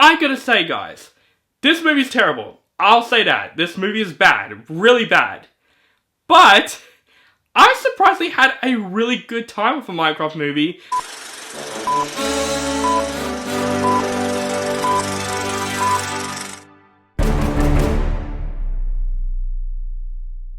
I gotta say, guys, this movie's terrible. I'll say that. This movie is bad. Really bad. But I surprisingly had a really good time with a Minecraft movie.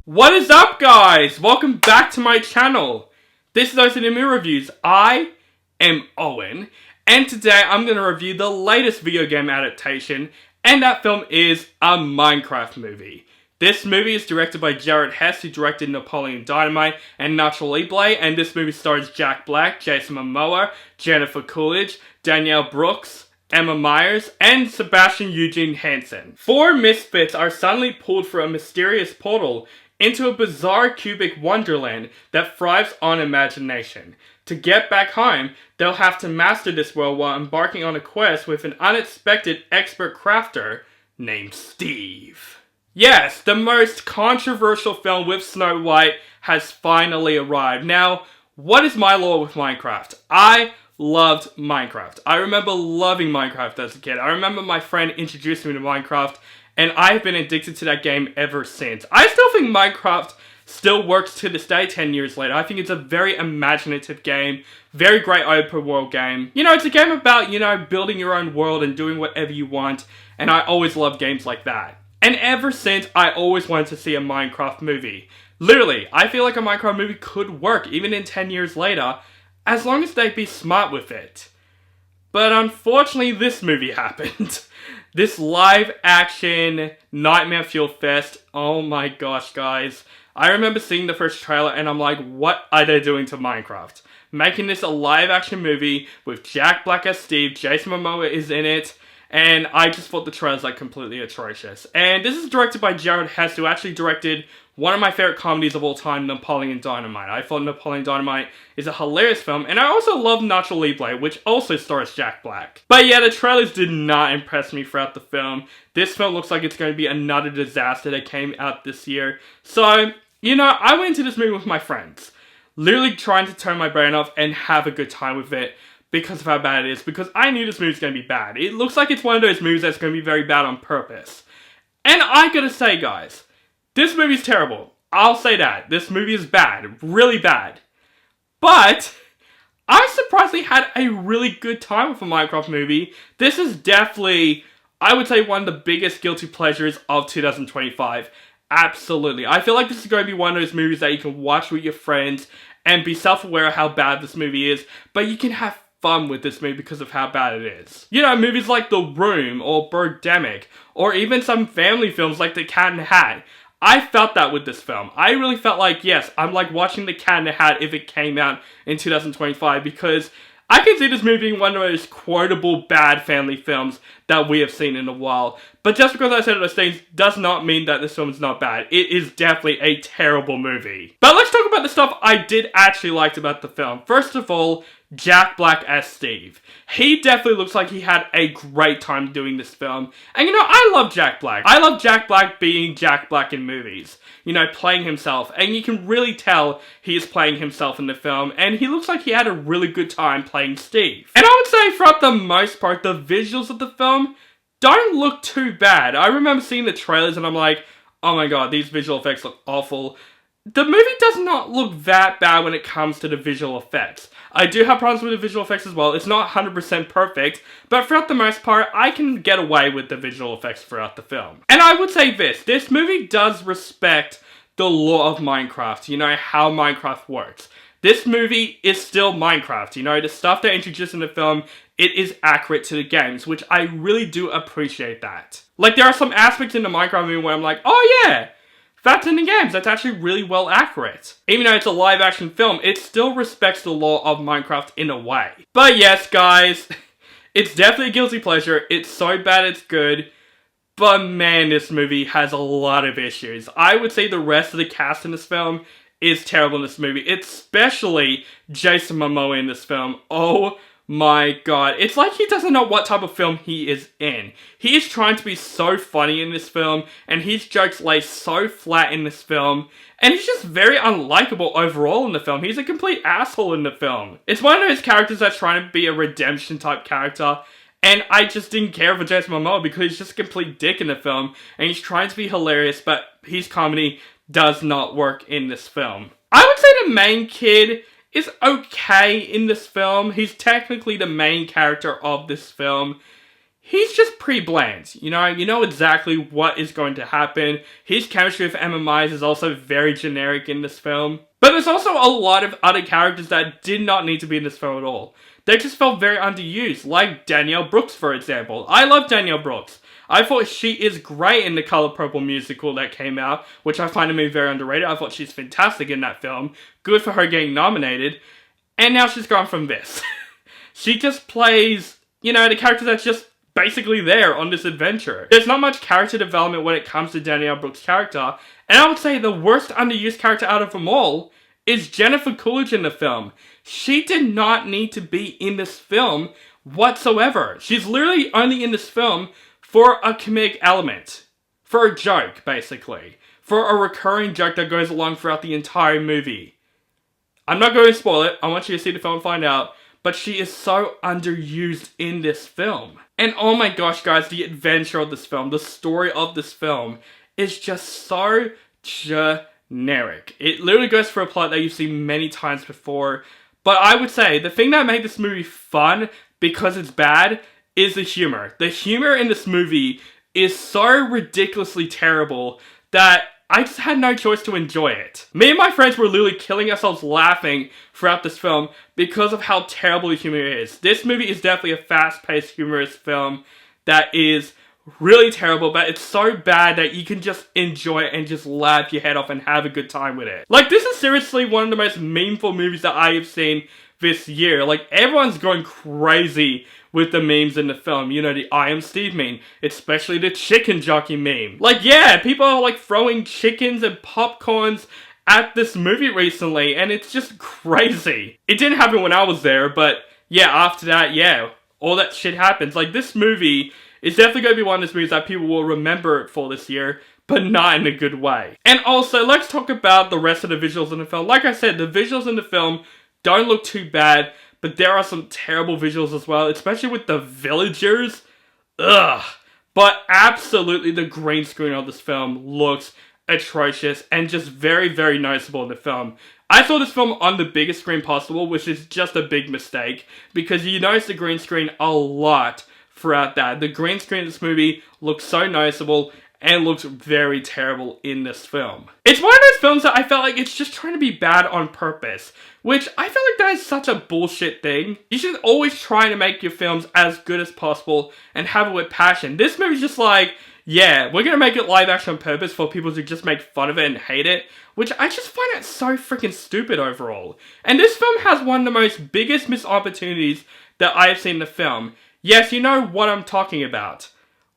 What is up, guys? Welcome back to my channel. This is OCD Reviews. I am Owen, and today I'm going to review the latest video game adaptation, and that film is a Minecraft movie. This movie is directed by Jared Hess, who directed Napoleon Dynamite and Nacho Libre, and this movie stars Jack Black, Jason Momoa, Jennifer Coolidge, Danielle Brooks, Emma Myers, and Sebastian Eugene Hansen. Four misfits are suddenly pulled through a mysterious portal into a bizarre cubic wonderland that thrives on imagination. To get back home, they'll have to master this world while embarking on a quest with an unexpected expert crafter named Steve. Yes, the most controversial film with Snow White has finally arrived. Now, what is my lore with Minecraft? I loved Minecraft. I remember loving Minecraft as a kid. I remember my friend introducing me to Minecraft, and I've been addicted to that game ever since. I still think Minecraft still works to this day 10 years later. I think it's a very imaginative game, very great open world game. You know, it's a game about, building your own world and doing whatever you want, and I always love games like that. And ever since, I always wanted to see a Minecraft movie. Literally, I feel like a Minecraft movie could work, even in 10 years later, as long as they'd be smart with it. But unfortunately, this movie happened. This live-action Nightmare Fuel Fest, oh my gosh, guys. I remember seeing the first trailer and I'm like, what are they doing to Minecraft? Making this a live-action movie with Jack Black as Steve, Jason Momoa is in it, and I just thought the trailer's completely atrocious. And this is directed by Jared Hess, who actually directed one of my favorite comedies of all time, Napoleon Dynamite. I thought Napoleon Dynamite is a hilarious film, and I also love Nacho Libre, which also stars Jack Black. But yeah, the trailers did not impress me throughout the film. This film looks like it's going to be another disaster that came out this year. So, I went into this movie with my friends, literally trying to turn my brain off and have a good time with it because of how bad it is, because I knew this movie's going to be bad. It looks like it's one of those movies that's going to be very bad on purpose. And I gotta say, guys, this movie's terrible. I'll say that. This movie is bad. Really bad. But I surprisingly had a really good time with a Minecraft movie. This is definitely, I would say, one of the biggest guilty pleasures of 2025. Absolutely. I feel like this is going to be one of those movies that you can watch with your friends and be self-aware of how bad this movie is, but you can have fun with this movie because of how bad it is. Movies like The Room or Birdemic, or even some family films like The Cat in the Hat. I felt that with this film. I really felt like, yes, I'm like watching The Cat in the Hat if it came out in 2025, because I can see this movie being one of those quotable bad family films that we have seen in a while. But just because I said those things does not mean that this film is not bad. It is definitely a terrible movie. But let's talk about the stuff I did actually like about the film. First of all, Jack Black as Steve. He definitely looks like he had a great time doing this film. And I love Jack Black. I love Jack Black being Jack Black in movies. Playing himself. And you can really tell he is playing himself in the film. And he looks like he had a really good time playing Steve. And I would say throughout the most part, the visuals of the film don't look too bad. I remember seeing the trailers and I'm like, oh my god, these visual effects look awful. The movie does not look that bad when it comes to the visual effects. I do have problems with the visual effects as well. It's not 100% perfect, but throughout the most part, I can get away with the visual effects throughout the film. And I would say this movie does respect the lore of Minecraft, how Minecraft works. This movie is still Minecraft, the stuff they introduced in the film, it is accurate to the games, which I really do appreciate that. Like, there are some aspects in the Minecraft movie where I'm like, oh yeah, that's in the games. That's actually really well accurate. Even though it's a live action film, it still respects the lore of Minecraft in a way. But yes, guys, it's definitely a guilty pleasure. It's so bad it's good. But man, this movie has a lot of issues. I would say the rest of the cast in this film is terrible in this movie. Especially Jason Momoa in this film. Oh my god. It's like he doesn't know what type of film he is in. He is trying to be so funny in this film, and his jokes lay so flat in this film, and he's just very unlikable overall in the film. He's a complete asshole in the film. It's one of those characters that's trying to be a redemption type character, And I just didn't care for Jason Momoa because he's just a complete dick in the film, and he's trying to be hilarious, but his comedy does not work in this film. I would say the main kid is okay in this film. He's technically the main character of this film. He's just pretty bland, you know exactly what is going to happen. His chemistry with Emma Myers is also very generic in this film. But there's also a lot of other characters that did not need to be in this film at all. They just felt very underused, like Danielle Brooks, for example. I love Danielle Brooks. I thought she is great in the Color Purple musical that came out, which I find to be very underrated. I thought she's fantastic in that film. Good for her getting nominated. And now she's gone from this. She just plays, the character that's just basically there on this adventure. There's not much character development when it comes to Danielle Brooks' character, and I would say the worst underused character out of them all is Jennifer Coolidge in the film. She did not need to be in this film whatsoever. She's literally only in this film for a comedic element. For a joke, basically. For a recurring joke that goes along throughout the entire movie. I'm not going to spoil it, I want you to see the film and find out, but she is so underused in this film. And oh my gosh guys, the adventure of this film, the story of this film is just so generic. It literally goes for a plot that you've seen many times before. But I would say the thing that made this movie fun, because it's bad, is the humor. The humor in this movie is so ridiculously terrible that I just had no choice to enjoy it. Me and my friends were literally killing ourselves laughing throughout this film because of how terrible the humor is. This movie is definitely a fast-paced, humorous film that is really terrible, but it's so bad that you can just enjoy it and just laugh your head off and have a good time with it. Like, this is seriously one of the most memeful movies that I have seen this year. Like, everyone's going crazy with the memes in the film. The I Am Steve meme, especially the chicken jockey meme. Like, yeah, people are like throwing chickens and popcorns at this movie recently, and it's just crazy. It didn't happen when I was there, but yeah, after that, yeah, all that shit happens. Like, this movie is definitely going to be one of those movies that people will remember it for this year, but not in a good way. And also, let's talk about the rest of the visuals in the film. Like I said, the visuals in the film don't look too bad, but there are some terrible visuals as well, especially with the villagers. Ugh. But absolutely the green screen of this film looks atrocious and just very, very noticeable in the film. I saw this film on the biggest screen possible, which is just a big mistake, because you notice the green screen a lot throughout that. The green screen in this movie looks so noticeable and looks very terrible in this film. It's one of those films that I felt like it's just trying to be bad on purpose, which I feel like that is such a bullshit thing. You should always try to make your films as good as possible and have it with passion. This movie's just like, yeah, we're gonna make it live action on purpose for people to just make fun of it and hate it, which I just find it so freaking stupid overall. And this film has one of the most biggest missed opportunities that I have seen in the film. Yes, you know what I'm talking about.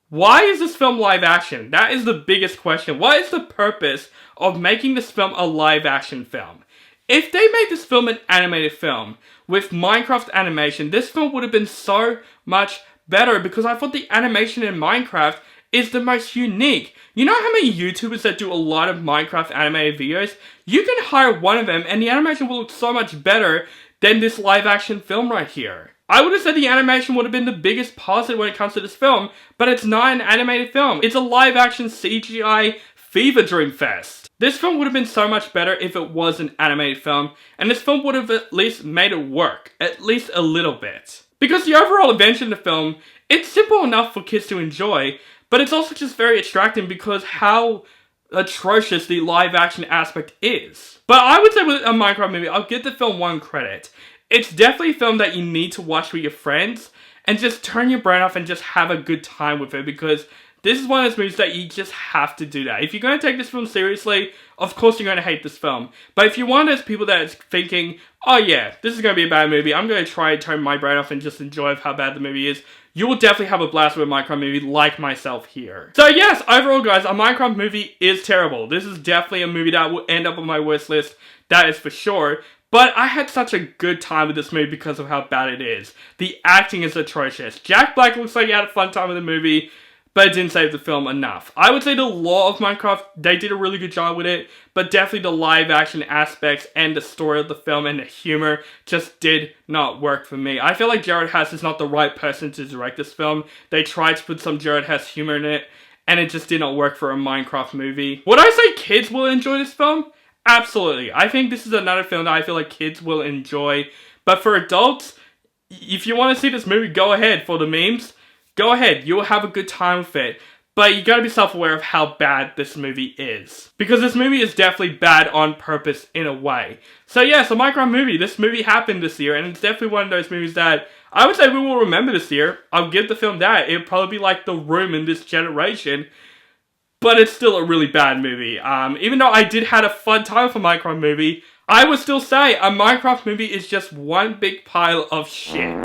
Why is this film live action? That is the biggest question. What is the purpose of making this film a live action film? If they made this film an animated film with Minecraft animation, this film would have been so much better, because I thought the animation in Minecraft is the most unique. You know how many YouTubers that do a lot of Minecraft animated videos? You can hire one of them and the animation will look so much better than this live action film right here. I would have said the animation would have been the biggest positive when it comes to this film, but it's not an animated film. It's a live action CGI fever dream fest. This film would have been so much better if it was an animated film, and this film would have at least made it work, at least a little bit. Because the overall adventure in the film, it's simple enough for kids to enjoy, but it's also just very distracting because how atrocious the live action aspect is. But I would say with a Minecraft movie, I'll give the film one credit. It's definitely a film that you need to watch with your friends and just turn your brain off and just have a good time with it, because this is one of those movies that you just have to do that. If you're going to take this film seriously, of course you're going to hate this film. But if you're one of those people that is thinking, oh yeah, this is going to be a bad movie, I'm going to try and turn my brain off and just enjoy how bad the movie is, you will definitely have a blast with a Minecraft movie like myself here. So yes, overall guys, a Minecraft movie is terrible. This is definitely a movie that will end up on my wish list, that is for sure. But I had such a good time with this movie because of how bad it is. The acting is atrocious. Jack Black looks like he had a fun time with the movie, but it didn't save the film enough. I would say the lore of Minecraft, they did a really good job with it, but definitely the live action aspects and the story of the film and the humor just did not work for me. I feel like Jared Hess is not the right person to direct this film. They tried to put some Jared Hess humor in it, and it just did not work for a Minecraft movie. Would I say kids will enjoy this film? Absolutely. I think this is another film that I feel like kids will enjoy, but for adults, if you want to see this movie, go ahead. For the memes, go ahead. You'll have a good time with it. But you gotta be self-aware of how bad this movie is. Because this movie is definitely bad on purpose in a way. So yeah, so Minecraft movie. This movie happened this year, and it's definitely one of those movies that I would say we will remember this year. I'll give the film that. It'll probably be like The Room in this generation. But it's still a really bad movie. Even though I did have a fun time with a Minecraft movie, I would still say a Minecraft movie is just one big pile of shit.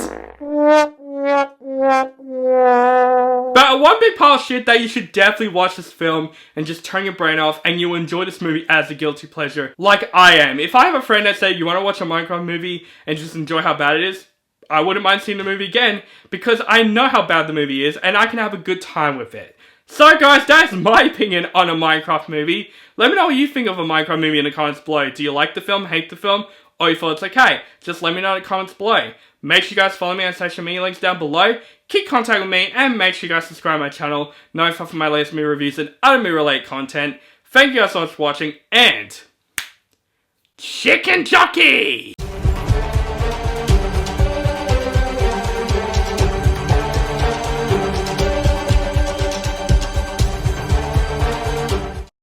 But one big pile of shit that you should definitely watch this film and just turn your brain off, and you'll enjoy this movie as a guilty pleasure, like I am. If I have a friend that said, you want to watch a Minecraft movie and just enjoy how bad it is, I wouldn't mind seeing the movie again, because I know how bad the movie is, and I can have a good time with it. So guys, that's my opinion on a Minecraft movie. Let me know what you think of a Minecraft movie in the comments below. Do you like the film, hate the film, or you feel it's okay? Just let me know in the comments below. Make sure you guys follow me on social media links down below. Keep contact with me, and make sure you guys subscribe to my channel. Notify for my latest movie reviews and other movie related content. Thank you guys so much for watching, and Chicken Jockey!